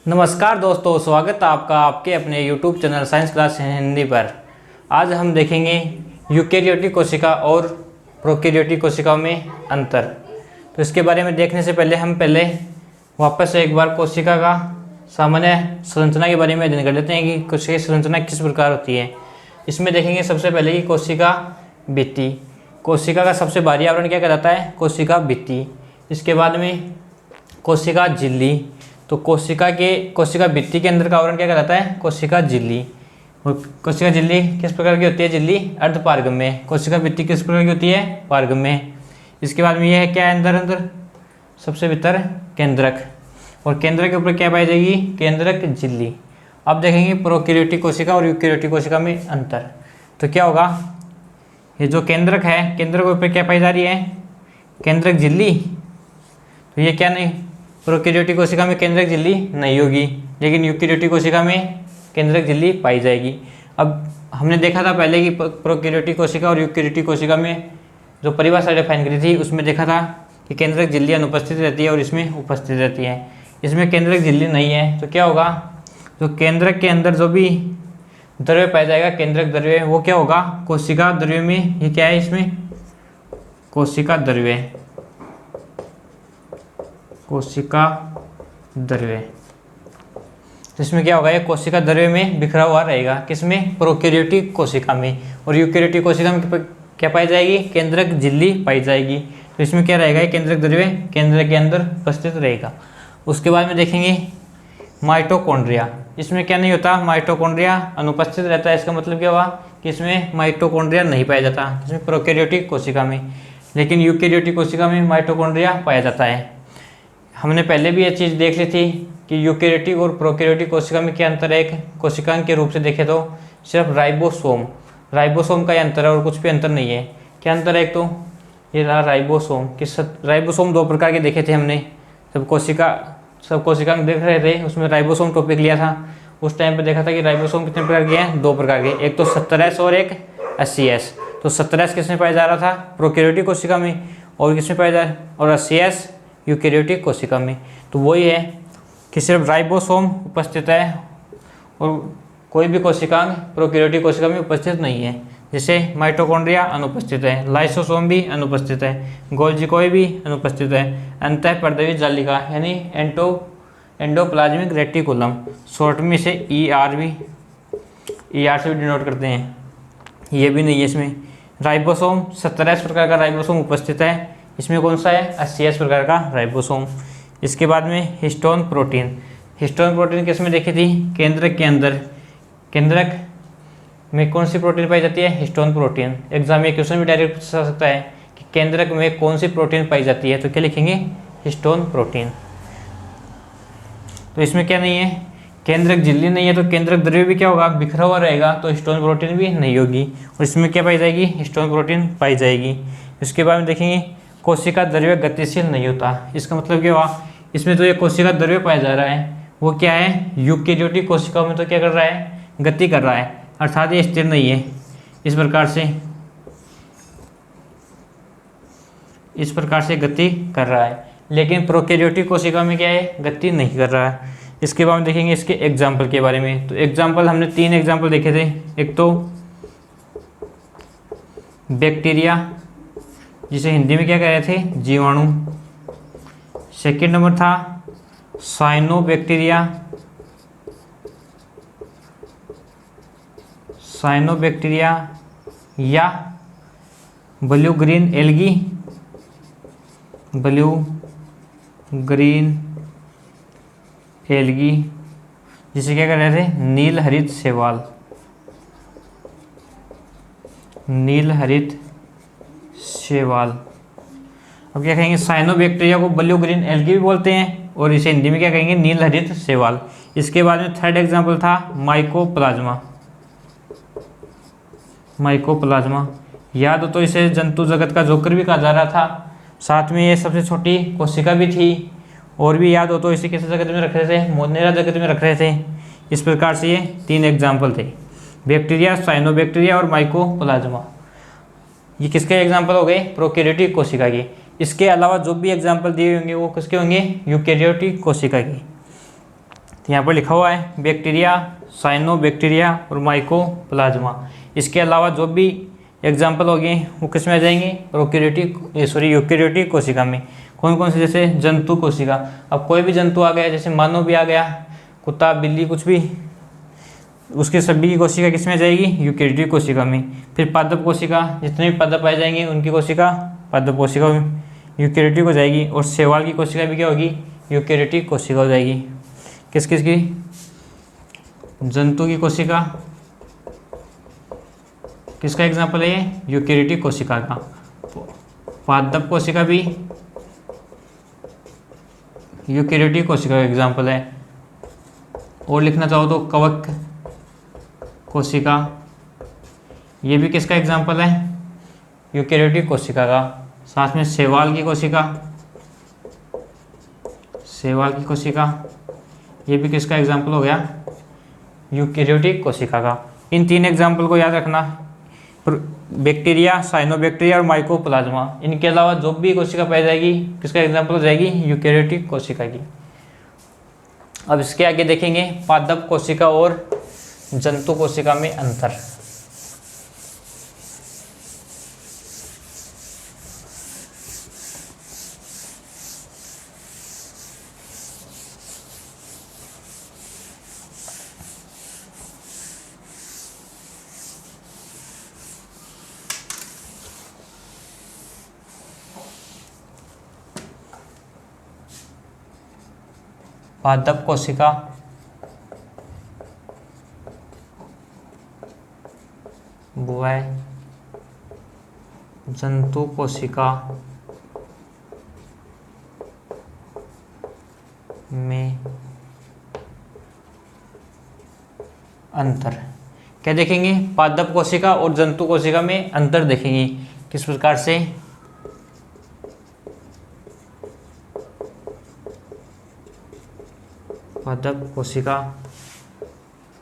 नमस्कार दोस्तों, स्वागत है आपका आपके अपने YouTube channel science class Hindi पर। आज हम देखेंगे यूकेरियोटिक कोशिका और प्रोकैरियोटिक कोशिकाओं में अंतर। तो इसके बारे में देखने से पहले हम वापस से एक बार कोशिका का सामान्य संरचना के बारे में अध्ययन कर लेते हैं कि कोशिका की संरचना किस प्रकार होती है। इसमें देखेंगे सबसे पहले कि कोशिका भित्ति। कोशिका का सबसे बाहरी आवरण क्या कहलाता है? कोशिका भित्ति। इसके बाद में कोशिका झिल्ली। तो कोशिका भित्ति के अंदर का आवरण क्या कहलाता है? कोशिका झिल्ली। और कोशिका झिल्ली किस प्रकार की होती है? झिल्ली अर्धपारगम्य। कोशिका भित्ति किस प्रकार की होती है? पारगम्य। इसके बाद में यह है क्या है अंदर सबसे भीतर केंद्रक, और केंद्रक के ऊपर क्या पाई जाएगी? केंद्रक झिल्ली। अब देखेंगे प्रोकैरियोटिक कोशिका और यूकेरियोटिक कोशिका में अंतर। तो क्या होगा? ये जो केंद्रक है, केंद्रक के ऊपर क्या पाई जा रही है? केंद्रक झिल्ली। तो ये क्या नहीं, प्रोकैरियोटिक कोशिका में केंद्रक झिल्ली नहीं होगी, लेकिन यूकेरियोटिक कोशिका में केंद्रक झिल्ली पाई जाएगी। अब हमने देखा था पहले कि प्रोकैरियोटिक कोशिका और यूकेरियोटिक कोशिका में जो परिभाषा डिफाइन करी थी उसमें देखा था कि केंद्रक झिल्ली अनुपस्थित रहती है और इसमें उपस्थित रहती है। इसमें केंद्रक झिल्ली नहीं है तो क्या होगा? जो केंद्रक के अंदर जो भी द्रव्य पाया जाएगा, केंद्रक द्रव्य, वो क्या होगा? कोशिका द्रव्य में। ये क्या है इसमें? कोशिका द्रव्य। कोशिका द्रव्य। इसमें क्या होगा? ये कोशिका द्रव्य में बिखरा हुआ रहेगा। किसमें? प्रोकैरियोटिक कोशिका में। और यूकेरियोटिक कोशिका में क्या पाई जाएगी? केंद्रक झिल्ली पाई जाएगी। तो इसमें क्या रहेगा? केंद्रक द्रव्य केंद्र के अंदर उपस्थित रहेगा। उसके बाद में देखेंगे माइटोकॉन्ड्रिया। इसमें क्या नहीं होता? माइटोकॉन्ड्रिया अनुपस्थित रहता है। इसका मतलब क्या हुआ कि इसमें माइटोकॉन्ड्रिया नहीं पाया जाता, इसमें प्रोकैरियोटिक कोशिका में। लेकिन यूकेरियोटिक कोशिका में माइटोकॉन्ड्रिया पाया जाता है। हमने पहले भी ये चीज़ देख ली थी कि यूकेरियोटिक और प्रोकैरियोटिक कोशिका में क्या अंतर है। एक कोशिकांग के रूप से देखें तो सिर्फ राइबोसोम का ही अंतर है और कुछ भी अंतर नहीं है। क्या अंतर है? एक तो ये रहा राइबोसोम। राइबोसोम दो प्रकार के देखे थे हमने, सब कोशिकांग देख रहे थे, उसमें राइबोसोम टॉपिक लिया था। उस टाइम पे देखा था कि राइबोसोम कितने प्रकार के हैं? दो प्रकार के, एक तो 17S और एक 80S। तो 17S किसमें पाया जा रहा था? प्रोकैरियोटिक कोशिका में। और किसमें पाया जा रहा है? और 80S यूकेरियोटिक कोशिका में। तो वही है कि सिर्फ राइबोसोम उपस्थित है और कोई भी कोशिकांग प्रोकैरियोटिक कोशिका में उपस्थित नहीं है। जैसे माइटोकॉन्ड्रिया अनुपस्थित है, लाइसोसोम भी अनुपस्थित है, गोल्जी कोई भी अनुपस्थित है, अंतःपर्दवी जालिका यानी एंडोप्लाज्मिक रेटिकुलम, शॉर्ट में से ER से भी डिनोट करते हैं, ये भी नहीं है इसमें। राइबोसोम 17S प्रकार का राइबोसोम उपस्थित है। इसमें कौन सा है? 80S प्रकार का राइबोसोम। इसके बाद में हिस्टोन प्रोटीन। हिस्टोन प्रोटीन किस में देखी थी? केंद्रक के अंदर। केंद्रक में कौन सी प्रोटीन पाई जाती है? Histone protein. एग्जाम में क्वेश्चन भी डायरेक्ट पूछा सकता है कि केंद्रक में कौन सी प्रोटीन पाई जाती है, तो क्या लिखेंगे? Histone protein. तो इसमें क्या नहीं है? केंद्रक झिल्ली नहीं है, तो केंद्रक द्रव्य भी क्या होगा? बिखरा हुआ रहेगा, तो हिस्टोन प्रोटीन भी नहीं होगी। और इसमें क्या पाई जाएगी? हिस्टोन प्रोटीन पाई जाएगी। इसके बाद में देखेंगे कोशिका द्रव्य गतिशील नहीं होता। इसका मतलब क्या हुआ? इसमें तो ये कोशिका द्रव्य पाया जा रहा है, वो क्या है? यूकेरियोटिक कोशिकाओं में तो क्या कर रहा है? गति कर रहा है, अर्थात ये स्थिर नहीं है। इस प्रकार से गति कर रहा है। लेकिन प्रोकैरियोटिक कोशिका में क्या है? गति नहीं कर रहा है। इसके बाद में देखेंगे इसके एग्जाम्पल के बारे में। तो एग्जाम्पल हमने 3 एग्जाम्पल देखे थे। एक तो बैक्टीरिया, जिसे हिंदी में क्या कह रहे थे? जीवाणु। सेकंड नंबर था साइनोबैक्टीरिया या ब्लू ग्रीन एल्गी, जिसे क्या कह रहे थे? नील हरित शैवाल। अब क्या कहेंगे? साइनोबैक्टीरिया को ब्लू ग्रीन एल्गी भी बोलते हैं और इसे हिंदी में क्या कहेंगे? नील हरित शैवाल। इसके बाद में थर्ड एग्जाम्पल था माइकोप्लाज्मा। याद हो तो इसे जंतु जगत का जोकर भी कहा जा रहा था। साथ में ये सबसे छोटी कोशिका भी थी। और भी याद हो तो इसे किस जगत में रख रहे थे? मोनेरा जगत में रख रहे थे। इस प्रकार से ये 3 एग्जाम्पल थे, बैक्टीरिया, साइनोबैक्टीरिया और माइकोप्लाज्मा। ये किसके एग्जाम्पल हो गए? प्रोकैरियोटिक कोशिका के। इसके अलावा जो भी एग्जाम्पल दिए होंगे वो किसके होंगे? यूकैरियोटिक कोशिका की। तो यहाँ पर लिखा हुआ है बैक्टीरिया, साइनोबैक्टीरिया और माइकोप्लाज्मा। इसके अलावा जो भी एग्जाम्पल हो गए वो किस में आ जाएंगे, यूकेरियोटिक कोशिका में। कौन कौन से, जैसे जंतु कोशिका। अब कोई भी जंतु आ गया, जैसे मानव भी आ गया, कुत्ता बिल्ली कुछ भी, उसके सभी की कोशिका किस में आ जाएगी, यूकेरियोटिक कोशिका में। फिर पादप कोशिका, जितने भी पादप पाए जाएंगे उनकी कोशिका पादप कोशिका यूकेरियोटिक हो जाएगी। और शैवाल की कोशिका भी क्या होगी, यूकेरियोटिक कोशिका हो जाएगी। किस किस की, जंतु की कोशिका, किसका एग्जाम्पल है ये, यूकेरियोटिक कोशिका का। पादप कोशिका भी यूकेरियोटिक कोशिका का एग्जाम्पल है। और लिखना चाहो तो कवक कोशिका, ये भी किसका एग्जाम्पल है, यूकेरियोटिक कोशिका का। साथ में शैवाल की कोशिका, शैवाल की कोशिका ये भी किसका एग्जाम्पल हो गया, यूकेरियोटिक कोशिका का। इन 3 एग्जाम्पल को याद रखना, बैक्टीरिया, साइनोबैक्टीरिया और माइकोप्लाज्मा। इनके अलावा जो भी कोशिका पाई जाएगी किसका एग्जाम्पल हो जाएगी, यूकेरियोटिक कोशिका की। अब इसके आगे देखेंगे पादप कोशिका और जंतु कोशिका में अंतर। पादप कोशिका व जंतु कोशिका में अंतर। क्या देखेंगे, पादप कोशिका और जंतु कोशिका में अंतर देखेंगे। किस प्रकार से, पादप कोशिका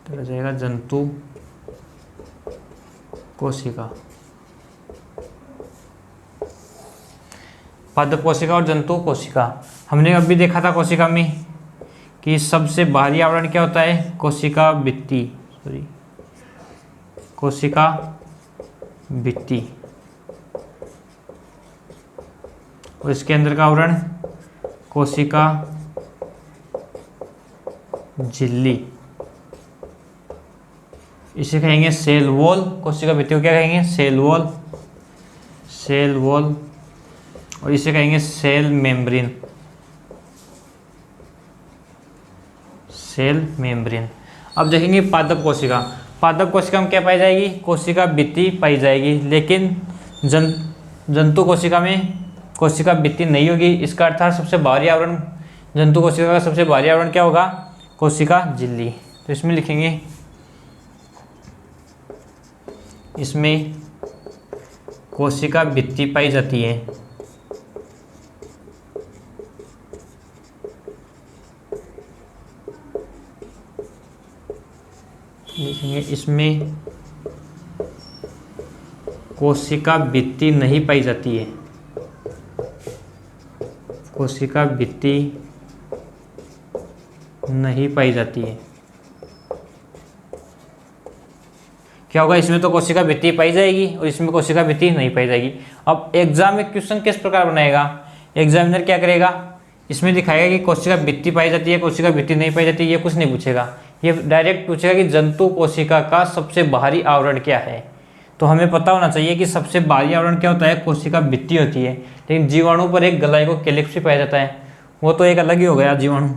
तो जाएगा जंतु कोशिका। पादप कोशिका और जंतु कोशिका, हमने अभी देखा था कोशिका में कि सबसे बाहरी आवरण क्या होता है, कोशिका भित्ति, कोशिका भित्ति, और इसके अंदर का आवरण कोशिका झिल्ली, इसे कहेंगे सेल वॉल। कोशिका भित्ति को क्या कहेंगे, सेल वॉल, सेल वॉल, और इसे कहेंगे सेल मेम्ब्रेन, सेल मेम्ब्रेन। अब देखेंगे पादप कोशिका। पादप कोशिका में क्या पाई जाएगी, कोशिका भित्ति पाई जाएगी, लेकिन जंतु कोशिका में कोशिका भित्ति नहीं होगी। इसका अर्थात सबसे बाहरी आवरण, जंतु कोशिका का सबसे बाहरी आवरण क्या होगा, कोशिका झिल्ली। तो इसमें लिखेंगे, इसमें कोशिका भित्ति पाई जाती है, लिखेंगे इसमें कोशिका भित्ति नहीं पाई जाती है, कोशिका भित्ति नहीं पाई जाती है। क्या होगा, इसमें तो कोशिका भित्ति पाई जाएगी और इसमें कोशिका भित्ति नहीं पाई जाएगी। अब एग्जाम में क्वेश्चन किस प्रकार बनाएगा, एग्जामिनर क्या करेगा, इसमें दिखाएगा कि कोशिका भित्ति पाई जाती है, कोशिका भित्ति नहीं पाई जाती, ये कुछ नहीं पूछेगा। ये डायरेक्ट पूछेगा कि जंतु कोशिका का सबसे बाहरी आवरण क्या है। तो हमें पता होना चाहिए कि सबसे बाहरी आवरण क्या होता है, कोशिका भित्ति होती है। लेकिन जीवाणु पर एक ग्लाइकोकेलिक्स भी पाया जाता है, वो तो एक अलग ही हो गया, जीवाणु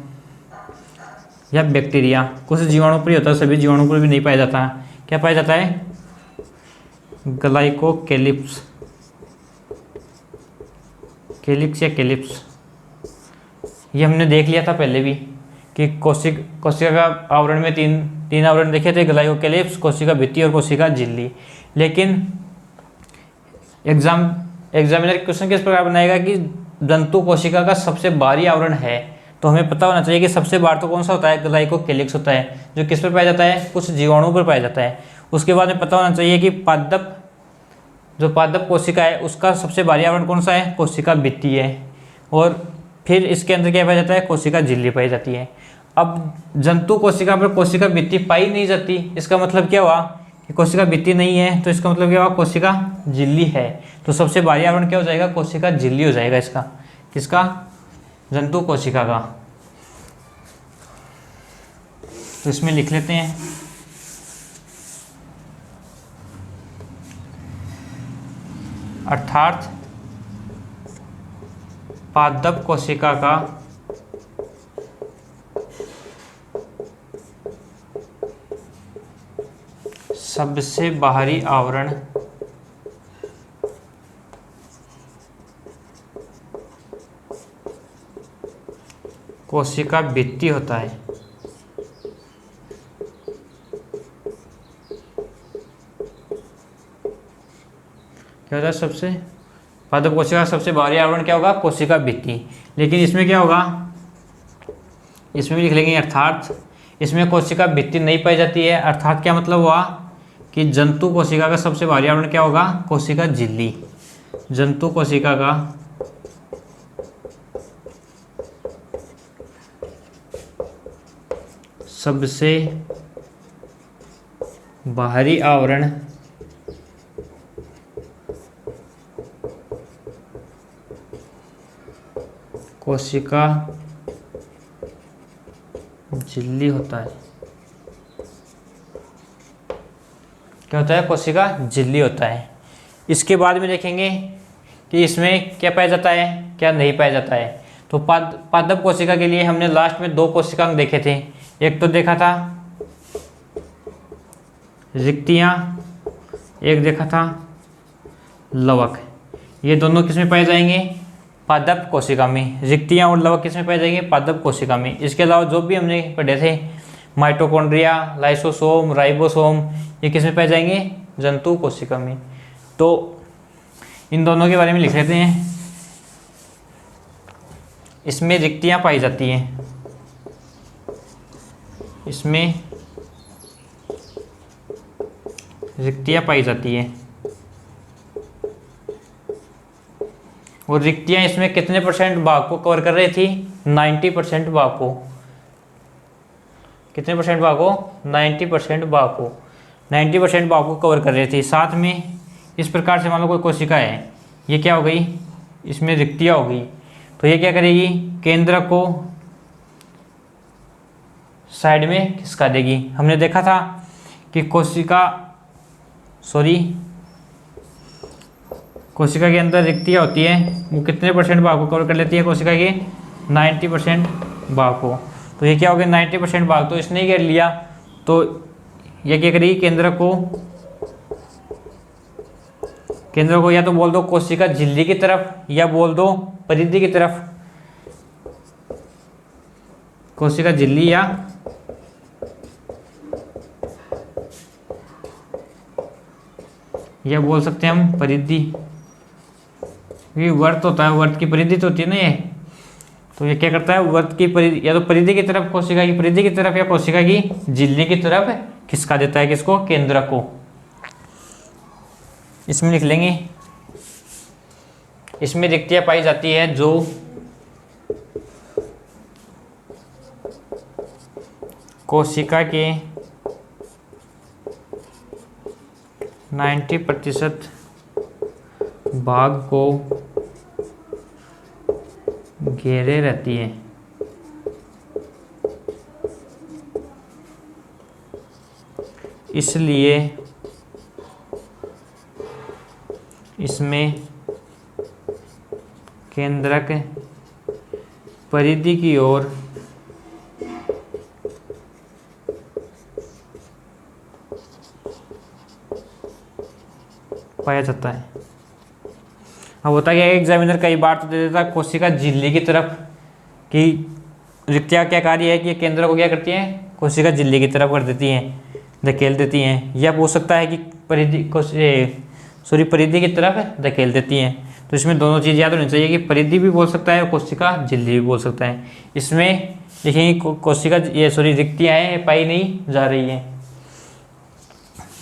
या बैक्टीरिया। कुछ जीवाणु पर ही होता है, सभी जीवाणु पर भी नहीं पाया जाता। क्या पाया जाता है, ग्लाइकोकेलिप्स, केलिक्स या केलिप्स। ये हमने देख लिया था पहले भी कि कोशिका का आवरण में तीन आवरण देखे थे, ग्लाइकोकेलिप्स, कोशिका भित्ति और कोशिका झिल्ली। लेकिन एग्जामिनर क्वेश्चन किस प्रकार बनाएगा कि जंतु कोशिका का सबसे बाहरी आवरण है, तो हमें पता होना चाहिए कि सबसे बाहर तो कौन सा होता है, ग्लाइकोकेलिक्स होता है, जो किस पर पाया जाता है, कुछ जीवाणु पर पाया जाता है। उसके बाद में पता होना चाहिए कि पादप कोशिका है उसका सबसे बाहरी आवरण कौन सा है, कोशिका भित्ति है। और फिर इसके अंदर क्या पाया जाता है, कोशिका झिल्ली पाई जाती है। अब जंतु कोशिका पर कोशिका भित्ति पाई नहीं जाती, इसका मतलब क्या हुआ कि कोशिका भित्ति नहीं है, तो इसका मतलब क्या हुआ, कोशिका झिल्ली है। तो सबसे भारी आवरण क्या हो जाएगा, कोशिका झिल्ली हो जाएगा इसका, किसका, जंतु कोशिका का। तो इसमें लिख लेते हैं, अर्थात पादप कोशिका का सबसे बाहरी आवरण कोशिका भित्ति होता है। क्या होता है, सबसे पादप कोशिका का सबसे बाहरी आवरण क्या होगा, कोशिका भित्ति। लेकिन इसमें क्या होगा, इसमें भी लिख लेंगे अर्थात इसमें कोशिका भित्ति नहीं पाई जाती है। अर्थात क्या मतलब हुआ कि जंतु कोशिका का सबसे भारी आवरण क्या होगा, कोशिका झिल्ली। जंतु कोशिका का सबसे बाहरी आवरण कोशिका झिल्ली होता है। क्या होता है, कोशिका झिल्ली होता है। इसके बाद में देखेंगे कि इसमें क्या पाया जाता है, क्या नहीं पाया जाता है। तो पादप कोशिका के लिए हमने लास्ट में 2 कोशिकांग देखे थे। एक तो देखा था रिक्तियाँ, एक देखा था लवक। ये दोनों किस में पाए जाएंगे, पादप कोशिका में। रिक्तियाँ और लवक किस में पाए जाएंगे, पादप कोशिका में। इसके अलावा जो भी हमने पढ़े थे, माइटोकॉन्ड्रिया, लाइसोसोम, राइबोसोम, ये किस में पाए जाएंगे, जंतु कोशिका में। तो इन दोनों के बारे में लिख लेते हैं। इसमें रिक्तियाँ पाई जाती हैं, इसमें रिक्तियाँ पाई जाती हैं। और रिक्तियाँ इसमें कितने % भाग को कवर कर रही थी, 90% भाग को। कितने % भाग को, 90% भाग को, 90% भाग को कवर कर रही थी। साथ में इस प्रकार से मान लो कोई कोशिका है, ये क्या हो गई, इसमें रिक्तियाँ हो गई, तो ये क्या करेगी, केंद्र को साइड में खिसका देगी। हमने देखा था कि कोशिका के अंदर रिक्तियाँ होती है, वो कितने % भाग को कवर कर लेती है, कोशिका के 90% भाग को। तो ये क्या हो गया, 90% भाग तो इसने ही कर लिया। तो ये क्या करेगी, केंद्र को या तो बोल दो कोशिका झिल्ली की तरफ, या बोल दो परिधि की तरफ। कोशिका झिल्ली या बोल सकते हैं हम परिधि। ये वर्त होता है, वर्त की परिधि तो होती है ना ये। तो ये क्या करता है, वर्त की परिधि, या तो परिधि की तरफ, कोशिका की परिधि की तरफ, या कोशिका की झिल्ली की तरफ खिसका देता है, किसको, केंद्र को। इसमें लिख लेंगे, इसमें रिक्तियाँ पाई जाती है जो कोशिका के 90% भाग को घेरे रहती है। इसलिए इसमें केंद्रक परिधि की ओर पाया जाता है। अब होता क्या है, एग्जामिनर कई बार तो दे देता है कोशिका झिल्ली की तरफ, कि रिक्तियाँ क्या कार्य है कि केंद्र को क्या करती हैं, कोशिका झिल्ली की तरफ कर देती हैं, धकेल देती हैं। या हो सकता है कि परिधि की तरफ धकेल देती हैं। तो इसमें दोनों चीज़ याद होनी चाहिए कि परिधि भी बोल सकता है, कोशिका झिल्ली भी बोल सकता है। इसमें देखेंगे कोशिका रिक्तियाँ हैं, पाई नहीं जा रही हैं।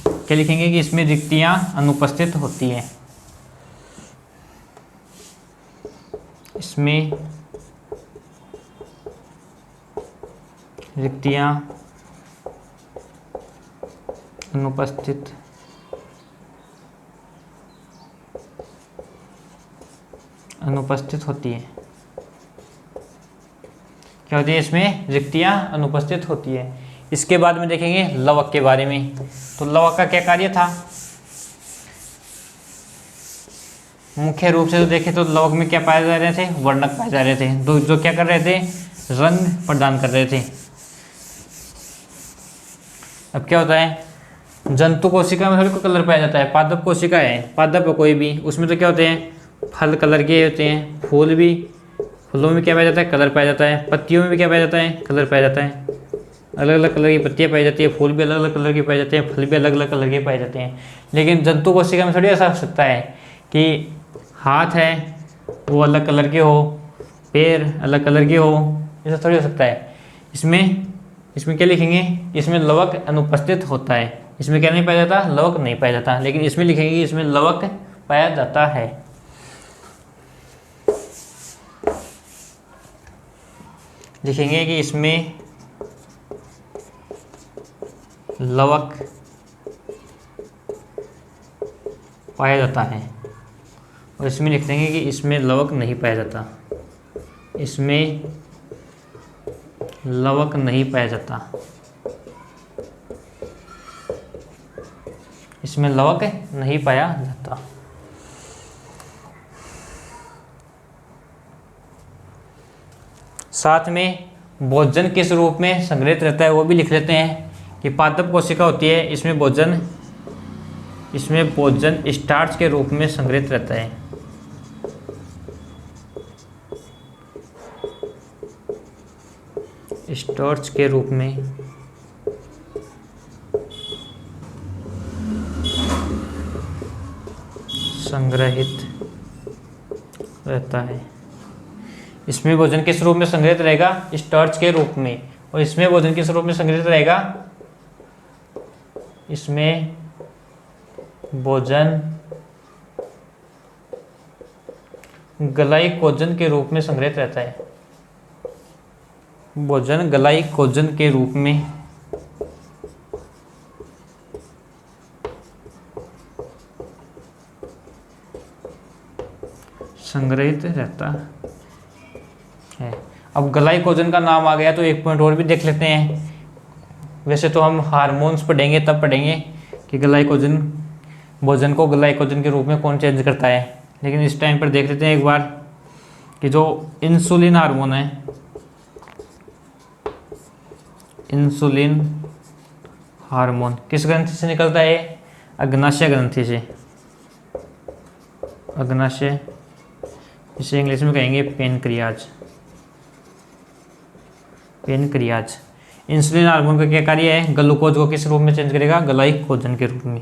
क्या लिखेंगे कि इसमें रिक्तियाँ अनुपस्थित होती हैं। इसमें रिक्तियाँ अनुपस्थित होती हैं। क्या होती है? इसमें रिक्तियाँ अनुपस्थित होती है। इसके बाद में देखेंगे लवक के बारे में। तो लवक का क्या कार्य था? मुख्य रूप से तो देखें तो लवक में क्या पाए जा रहे थे? वर्णक पाए जा रहे थे, तो जो क्या कर रहे थे? रंग प्रदान कर रहे थे। अब क्या होता है? जंतु कोशिका में कोई कलर पाया जाता है। पादप कोशिका है, पादप है कोई भी, उसमें तो क्या होते हैं? फल कलर के होते हैं, फूल भी, फूलों में क्या पाया जाता है? कलर पाया जाता है। पत्तियों में भी क्या पाया जाता है? कलर पाया जाता है। अलग अलग कलर की पत्तियाँ पाई जाती है, फूल भी अलग अलग कलर के पाए जाते हैं, फल भी अलग अलग कलर के पाए जाते हैं। लेकिन जंतु कोशिका में थोड़ी ऐसा हो सकता है कि हाथ है वो अलग कलर के हो, पैर अलग कलर के हो, ऐसा थोड़ी हो सकता है। इसमें क्या लिखेंगे? इसमें लवक अनुपस्थित होता है। इसमें क्या नहीं पाया जाता? लवक नहीं पाया जाता। लेकिन इसमें लिखेंगे इसमें लवक पाया जाता है। लिखेंगे कि इसमें लवक पाया जाता है, और इसमें लिख देंगे कि इसमें लवक नहीं पाया जाता। इसमें लवक नहीं पाया जाता। इसमें लवक नहीं पाया जाता। साथ में भोजन किस रूप में संग्रहित रहता है वो भी लिख लेते हैं कि पादप कोशिका होती है, इसमें भोजन स्टार्च के रूप में संग्रहित रहता है। स्टार्च के रूप में संग्रहित रहता है। इसमें भोजन किस रूप में संग्रहित रहेगा? स्टार्च के रूप में। और इसमें भोजन किस रूप में संग्रहित रहेगा? इसमें भोजन ग्लाइकोजन के रूप में संग्रहित रहता है। भोजन ग्लाइकोजन के रूप में संग्रहित रहता है। अब ग्लाइकोजन का नाम आ गया तो एक पॉइंट और भी देख लेते हैं। वैसे तो हम हार्मोन्स पढ़ेंगे तब पढ़ेंगे कि ग्लाइकोजन, भोजन को ग्लाइकोजन के रूप में कौन चेंज करता है, लेकिन इस टाइम पर देख लेते हैं एक बार कि जो इंसुलिन हार्मोन है, इंसुलिन हार्मोन किस ग्रंथि से निकलता है? अग्नाशय ग्रंथि से। अग्नाशय, इसे इंग्लिश में कहेंगे पेनक्रियाज। पेनक्रियाज। इंसुलिन हार्मोन का क्या कार्य है? ग्लूकोज को किस रूप में चेंज करेगा? ग्लाइकोजन के रूप में।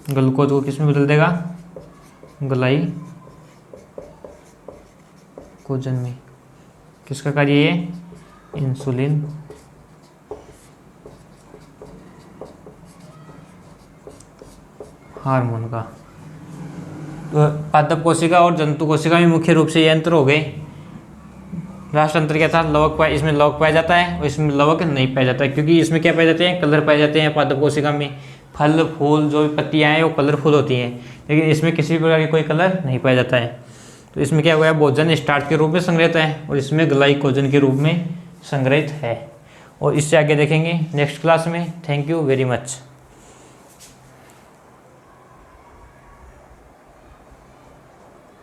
ग्लूकोज को किस में बदल देगा? ग्लाइकोजन में। किसका कार्य है? इंसुलिन हार्मोन का। तो पादप कोशिका और जंतु कोशिका में मुख्य रूप से ये अंतर हो गए। लास्ट अंतर क्या था? लवक इसमें लवक पाया जाता है और इसमें लवक नहीं पाया जाता है, क्योंकि इसमें क्या पाए जाते हैं? कलर पाए जाते हैं। पादप कोशिका में फल फूल जो भी पत्तियाँ हैं वो कलरफुल होती हैं, लेकिन इसमें किसी भी प्रकार की कोई कलर नहीं पाया जाता है। तो इसमें क्या हुआ? भोजन स्टार्च के रूप में संग्रहित है और इसमें ग्लाइकोजन के रूप में संग्रहित है। और इससे आगे देखेंगे नेक्स्ट क्लास में। Thank you very much.